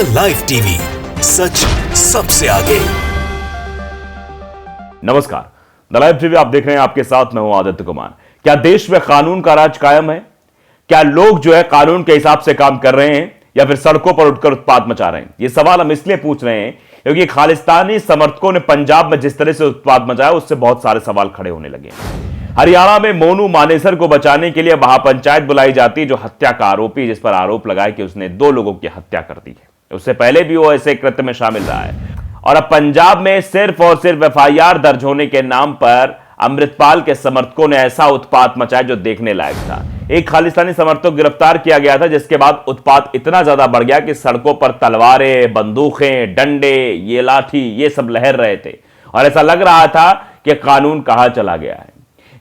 The live TV, सच सबसे आगे। नमस्कार, द लाइव टीवी आप देख रहे हैं, आपके साथ मैं हूं आदित्य कुमार। क्या देश में कानून का राज कायम है? क्या लोग जो है कानून के हिसाब से काम कर रहे हैं या फिर सड़कों पर उठकर उत्पात मचा रहे हैं? ये सवाल हम इसलिए पूछ रहे हैं क्योंकि खालिस्तानी समर्थकों ने पंजाब में जिस तरह से उत्पात मचाया उससे बहुत सारे सवाल खड़े होने लगे हैं। हरियाणा में मोनू मानेसर को बचाने के लिए महापंचायत बुलाई जाती है, जो हत्या का आरोपी, जिस पर आरोप लगाया कि उसने 2 लोगों की हत्या कर दी है। उससे पहले भी वो ऐसे कृत्य में शामिल रहा है। और अब पंजाब में सिर्फ और सिर्फ एफआईआर दर्ज होने के नाम पर अमृतपाल के समर्थकों ने ऐसा उत्पात मचाया जो देखने लायक था। एक खालिस्तानी समर्थक गिरफ्तार किया गया था, जिसके बाद उत्पात इतना ज्यादा बढ़ गया कि सड़कों पर तलवारें, बंदूकें, डंडे, ये लाठी, ये सब लहर रहे थे और ऐसा लग रहा था कि कानून कहां चला गया है।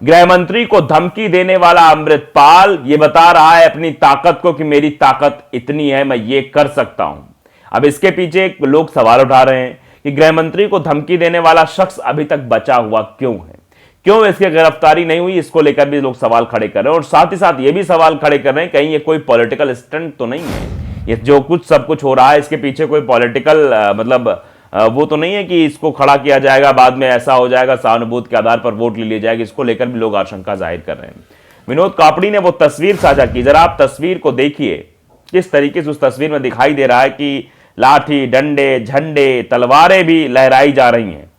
गृह मंत्री को धमकी देने वाला अमृतपाल ये बता रहा है अपनी ताकत को कि मेरी ताकत इतनी है, मैं ये कर सकता हूं। अब इसके पीछे लोग सवाल उठा रहे हैं कि गृह मंत्री को धमकी देने वाला शख्स अभी तक बचा हुआ क्यों है, क्यों इसकी गिरफ्तारी नहीं हुई? इसको लेकर भी लोग सवाल खड़े कर रहे हैं और साथ ही साथ ये भी सवाल खड़े कर रहे हैं कहीं ये कोई पॉलिटिकल स्टंट तो नहीं है। ये जो कुछ सब कुछ हो रहा है इसके पीछे कोई पॉलिटिकल वो तो नहीं है कि इसको खड़ा किया जाएगा, बाद में ऐसा हो जाएगा, सहानुभूति के आधार पर वोट ले ली जाएगी। इसको लेकर भी लोग आशंका जाहिर कर रहे हैं। विनोद कापड़ी ने वो तस्वीर साझा की, जरा आप तस्वीर को देखिए। किस तरीके से उस तस्वीर में दिखाई दे रहा है कि लाठी, डंडे, झंडे, तलवारें भी लहराई जा रही हैं।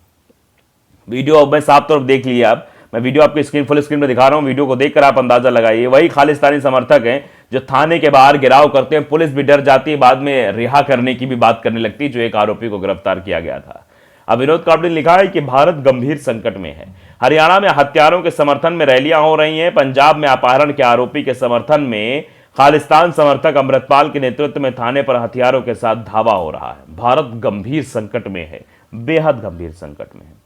वीडियो में साफ तौर पर देख लिया। अब मैं वीडियो आपकी फुल स्क्रीन में दिखा रहा हूं, वीडियो को देखकर आप अंदाजा लगाइए। वही खालिस्तानी समर्थक हैं जो थाने के बाहर घेराव करते हैं, पुलिस भी डर जाती है, बाद में रिहा करने की भी बात करने लगती है, जो एक आरोपी को गिरफ्तार किया गया था। अब विनोद कापड़ी ने लिखा है कि भारत गंभीर संकट में है। हरियाणा में हत्यारों के समर्थन में रैलियां हो रही हैं। पंजाब में अपहरण के आरोपी के समर्थन में खालिस्तान समर्थक अमृतपाल के नेतृत्व में थाने पर हथियारों के साथ धावा हो रहा है। भारत गंभीर संकट में है, बेहद गंभीर संकट में है।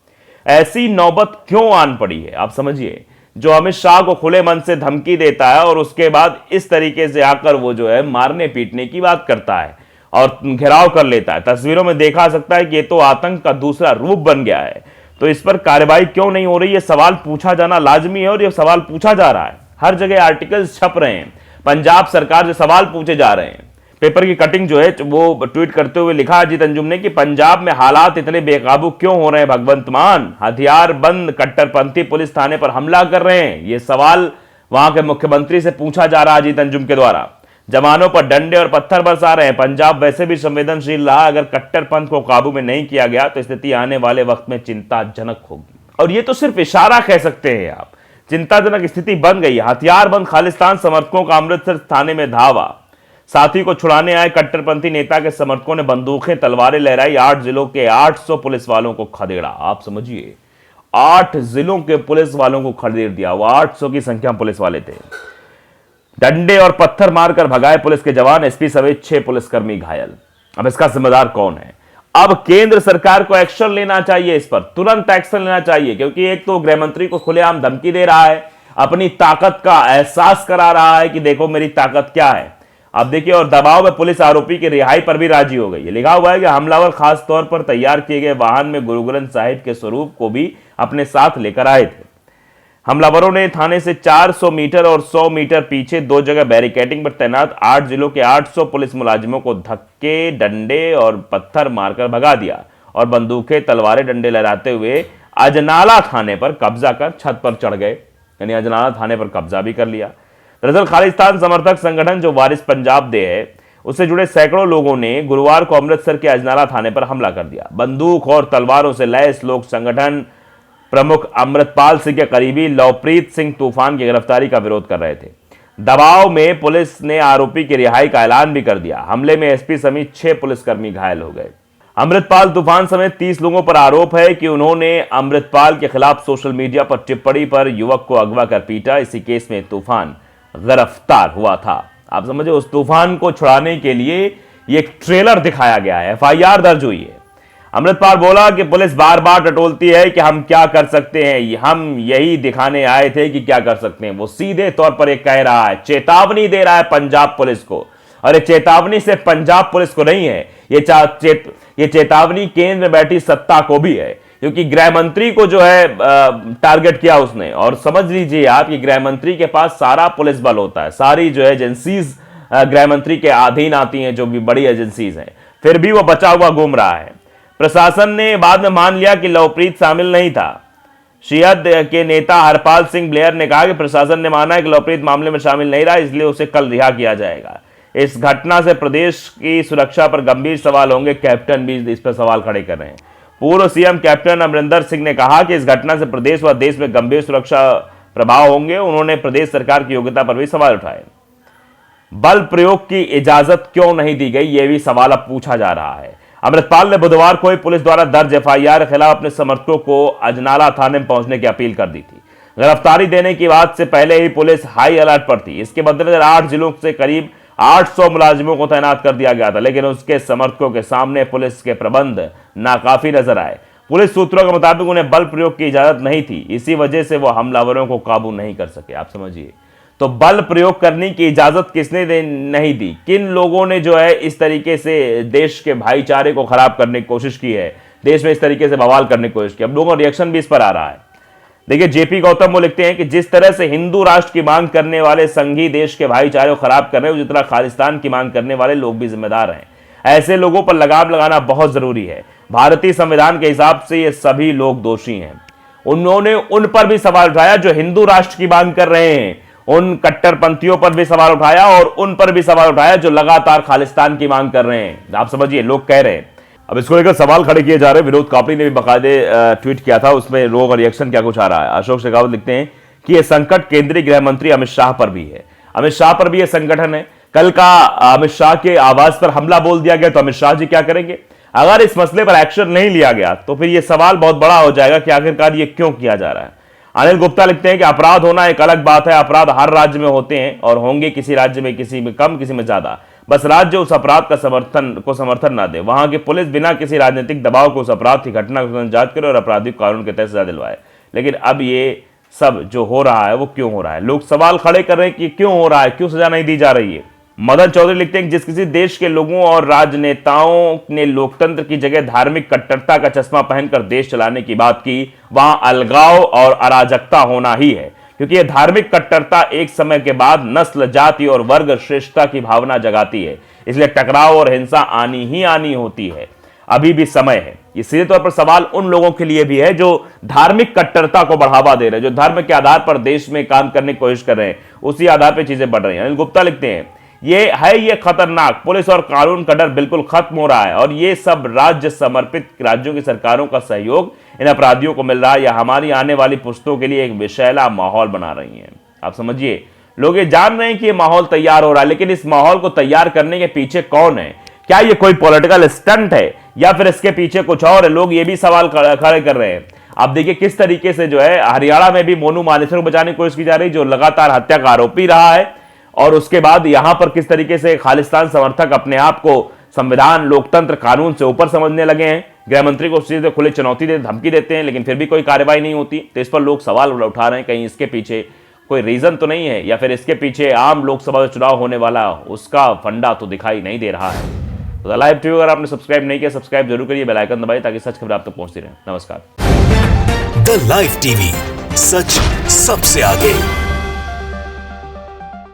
ऐसी नौबत क्यों आन पड़ी है? आप समझिए, जो अमित शाह को खुले मन से धमकी देता है और उसके बाद इस तरीके से आकर वो जो है मारने पीटने की बात करता है और घेराव कर लेता है। तस्वीरों में देखा सकता है कि ये तो आतंक का दूसरा रूप बन गया है। तो इस पर कार्रवाई क्यों नहीं हो रही? ये सवाल पूछा जाना लाजमी है और ये सवाल पूछा जा रहा है। हर जगह आर्टिकल्स छप रहे हैं, पंजाब सरकार से सवाल पूछे जा रहे हैं। पेपर की कटिंग जो है वो ट्वीट करते हुए लिखा अजीत अंजुम ने कि पंजाब में हालात इतने बेकाबू क्यों हो रहे हैं भगवंत मान? हथियार बंद कट्टरपंथी पुलिस थाने पर हमला कर रहे हैं। ये सवाल वहां के मुख्यमंत्री से पूछा जा रहा है अजीत अंजुम के द्वारा। जवानों पर डंडे और पत्थर बरसा रहे हैं। पंजाब वैसे भी संवेदनशील रहा, अगर कट्टरपंथ को काबू में नहीं किया गया तो स्थिति आने वाले वक्त में चिंताजनक होगी। और ये तो सिर्फ इशारा कह सकते हैं आप, चिंताजनक स्थिति बन गई। हथियार बंद खालिस्तान समर्थकों का अमृतसर थाने में धावा। साथी को छुड़ाने आए कट्टरपंथी नेता के समर्थकों ने बंदूकें, तलवारें लहराई। 8 जिलों के 800 पुलिस वालों को खदेड़ा। आप समझिए, 8 जिलों के पुलिस वालों को खदेड़ दिया। वो 800 की संख्या पुलिस वाले थे। डंडे और पत्थर मारकर भगाए पुलिस के जवान, एसपी समेत 6 पुलिसकर्मी घायल। अब इसका जिम्मेदार कौन है? अब केंद्र सरकार को एक्शन लेना चाहिए, इस पर तुरंत एक्शन लेना चाहिए, क्योंकि एक तो गृह मंत्री को खुलेआम धमकी दे रहा है, अपनी ताकत का एहसास करा रहा है कि देखो मेरी ताकत क्या है। अब देखिए, और दबाव में पुलिस आरोपी की रिहाई पर भी राजी हो गई है। लिखा हुआ है कि हमलावर खास तौर पर तैयार किए गए वाहन में गुरु ग्रंथ साहिब के स्वरूप को भी अपने साथ लेकर आए थे। हमलावरों ने थाने से 400 मीटर और 100 मीटर पीछे 2 जगह बैरिकेडिंग पर तैनात 8 जिलों के 800 पुलिस मुलाजिमों को धक्के, डंडे और पत्थर मारकर भगा दिया और बंदूकें, तलवारें, डंडे लहराते हुए अजनाला थाने पर कब्जा कर छत पर चढ़ गए। यानी अजनाला थाने पर कब्जा भी कर लिया। दरअसल खालिस्तान समर्थक संगठन जो वारिस पंजाब दे है, उससे जुड़े सैकड़ों लोगों ने गुरुवार को अमृतसर के अजनाला थाने पर हमला कर दिया। बंदूक और तलवारों से लैस लोग संगठन प्रमुख अमृतपाल सिंह के करीबी लवप्रीत सिंह तूफान की गिरफ्तारी का विरोध कर रहे थे। दबाव में पुलिस ने आरोपी की रिहाई का ऐलान भी कर दिया। हमले में एसपी समेत 6 पुलिसकर्मी घायल हो गए। अमृतपाल तूफान समेत 30 लोगों पर आरोप है कि उन्होंने अमृतपाल के खिलाफ सोशल मीडिया पर टिप्पणी पर युवक को अगवा कर पीटा। इसी केस में तूफान गिरफ्तार हुआ था। आप समझे, उस तूफान को छुड़ाने के लिए ये एक ट्रेलर दिखाया गया है, एफआईआर दर्ज हुई है। अमृतपाल बोला कि पुलिस बार बार टटोलती है कि हम क्या कर सकते हैं, हम यही दिखाने आए थे कि क्या कर सकते हैं। वो सीधे तौर पर एक कह रहा है, चेतावनी दे रहा है पंजाब पुलिस को। और ये चेतावनी सिर्फ पंजाब पुलिस को नहीं है, ये चेतावनी केंद्र में बैठी सत्ता को भी है, क्योंकि गृह मंत्री को जो है टारगेट किया उसने। और समझ लीजिए आप कि गृह मंत्री के पास सारा पुलिस बल होता है, सारी जो है एजेंसीज गृह मंत्री के अधीन आती हैं, जो भी बड़ी एजेंसीज हैं। फिर भी वो बचा हुआ घूम रहा है। प्रशासन ने बाद में मान लिया कि लवप्रीत शामिल नहीं था। शियद के नेता हरपाल सिंह ब्लेयर ने कहा कि प्रशासन ने माना है कि लवप्रीत मामले में शामिल नहीं रहा, इसलिए उसे कल रिहा किया जाएगा। इस घटना से प्रदेश की सुरक्षा पर गंभीर सवाल होंगे। कैप्टन भी इस पर सवाल खड़े कर रहे हैं। पूर्व सीएम कैप्टन अमरिंदर सिंह ने कहा कि इस घटना से प्रदेश व देश में गंभीर सुरक्षा प्रभाव होंगे। उन्होंने प्रदेश सरकार की योग्यता पर भी सवाल उठाए। बल प्रयोग की इजाजत क्यों नहीं दी गई, यह भी सवाल अब पूछा जा रहा है। अमृतपाल ने बुधवार को ही पुलिस द्वारा दर्ज एफआईआर के खिलाफ अपने समर्थकों को अजनाला थाने में पहुंचने की अपील कर दी थी। गिरफ्तारी देने की बात से पहले ही पुलिस हाई अलर्ट पर थी। इसके मद्देनजर 8 जिलों से करीब 800 मुलाजिमों को तैनात कर दिया गया था, लेकिन उसके समर्थकों के सामने पुलिस के प्रबंध नाकाफी नजर आए। पुलिस सूत्रों के मुताबिक उन्हें बल प्रयोग की इजाजत नहीं थी, इसी वजह से वो हमलावरों को काबू नहीं कर सके। आप समझिए, तो बल प्रयोग करने की इजाजत किसने नहीं दी? किन लोगों ने जो है इस तरीके से देश के भाईचारे को खराब करने की कोशिश की है, देश में इस तरीके से बवाल करने की कोशिश की। अब लोगों का रिएक्शन भी इस पर आ रहा है। देखिए, जेपी गौतम वो लिखते हैं कि जिस तरह से हिंदू राष्ट्र की मांग करने वाले संघी देश के भाईचारे को खराब कर रहे हैं, जितना खालिस्तान की मांग करने वाले लोग भी जिम्मेदार हैं। ऐसे लोगों पर लगाम लगाना बहुत जरूरी है। भारतीय संविधान के हिसाब से ये सभी लोग दोषी हैं। उन्होंने उन पर भी सवाल उठाया जो हिंदू राष्ट्र की मांग कर रहे हैं, उन कट्टरपंथियों पर भी सवाल उठाया और उन पर भी सवाल उठाया जो लगातार खालिस्तान की मांग कर रहे हैं। आप समझिए, लोग कह रहे हैं। अब इसको लेकर सवाल खड़े किए जा रहे हैं। विनोद कापड़ी ने भी बाकायदे ट्वीट किया था, उसमें लोगों का रिएक्शन क्या कुछ आ रहा है। अशोक शेखावत लिखते हैं कि यह संकट केंद्रीय गृह मंत्री अमित शाह पर भी है। अमित शाह पर भी यह संगठन है। कल का अमित शाह के आवास पर हमला बोल दिया गया तो अमित शाह जी क्या करेंगे? अगर इस मसले पर एक्शन नहीं लिया गया तो फिर यह सवाल बहुत बड़ा हो जाएगा कि आखिरकार ये क्यों किया जा रहा है। अनिल गुप्ता लिखते हैं कि अपराध होना एक अलग बात है। अपराध हर राज्य में होते हैं और होंगे, किसी राज्य में किसी में कम, किसी में ज्यादा। बस राज्य उस अपराध का समर्थन ना दे। वहां की पुलिस बिना किसी राजनीतिक दबाव को उस अपराध की घटना को जांच करे और अपराधी को कानून के तहत सजा दिलवाए। लेकिन अब ये सब जो हो रहा है वो क्यों हो रहा है? लोग सवाल खड़े कर रहे हैं कि क्यों हो रहा है, क्यों सजा नहीं दी जा रही है। मदन चौधरी लिखते हैं कि जिस किसी देश के लोगों और राजनेताओं ने लोकतंत्र की जगह धार्मिक कट्टरता का चश्मा पहनकर देश चलाने की बात की, वहां अलगाव और अराजकता होना ही है। क्योंकि यह धार्मिक कट्टरता एक समय के बाद नस्ल, जाति और वर्ग श्रेष्ठता की भावना जगाती है। इसलिए टकराव और हिंसा आनी ही आनी होती है। अभी भी समय है। ये सीधे तौर पर सवाल उन लोगों के लिए भी है जो धार्मिक कट्टरता को बढ़ावा दे रहे हैं, जो धर्म के आधार पर देश में काम करने की कोशिश कर रहे हैं, उसी आधार पर चीजें बढ़ रही हैं। अनिल गुप्ता लिखते हैं ये खतरनाक। पुलिस और कानून का डर बिल्कुल खत्म हो रहा है और ये सब राज्य समर्पित राज्यों की सरकारों का सहयोग इन अपराधियों को मिल रहा है या हमारी आने वाली पुश्तों के लिए एक विषैला माहौल बना रही हैं। आप समझिए, लोग ये जान रहे हैं कि ये माहौल तैयार हो रहा है, लेकिन इस माहौल को तैयार करने के पीछे कौन है? क्या ये कोई पॉलिटिकल स्टंट है या फिर इसके पीछे कुछ और है? लोग ये भी सवाल खड़े कर रहे हैं। आप देखिए किस तरीके से जो है हरियाणा में भी मोनू मानेसर को बचाने की कोशिश की जा रही है, जो लगातार हत्या का आरोपी रहा है, और उसके बाद यहां पर किस तरीके से खालिस्तान समर्थक अपने आप को संविधान, लोकतंत्र, कानून से ऊपर समझने लगे हैं। गृह मंत्री को सीधे खुले चुनौती देते, धमकी देते हैं, लेकिन फिर भी कोई कार्रवाई नहीं होती। तो इस पर लोग सवाल उठा रहे हैं, कहीं इसके पीछे कोई रीजन तो नहीं है या फिर इसके पीछे आम लोकसभा चुनाव होने वाला उसका फंडा तो दिखाई नहीं दे रहा है। तो द लाइव टीवी अगर आपने सब्सक्राइब नहीं किया, सब्सक्राइब जरूर करिए, बेल आइकन दबाइए ताकि सच खबर आप तक पहुंचती रहे। नमस्कार। द लाइव टीवी, सच सबसे आगे।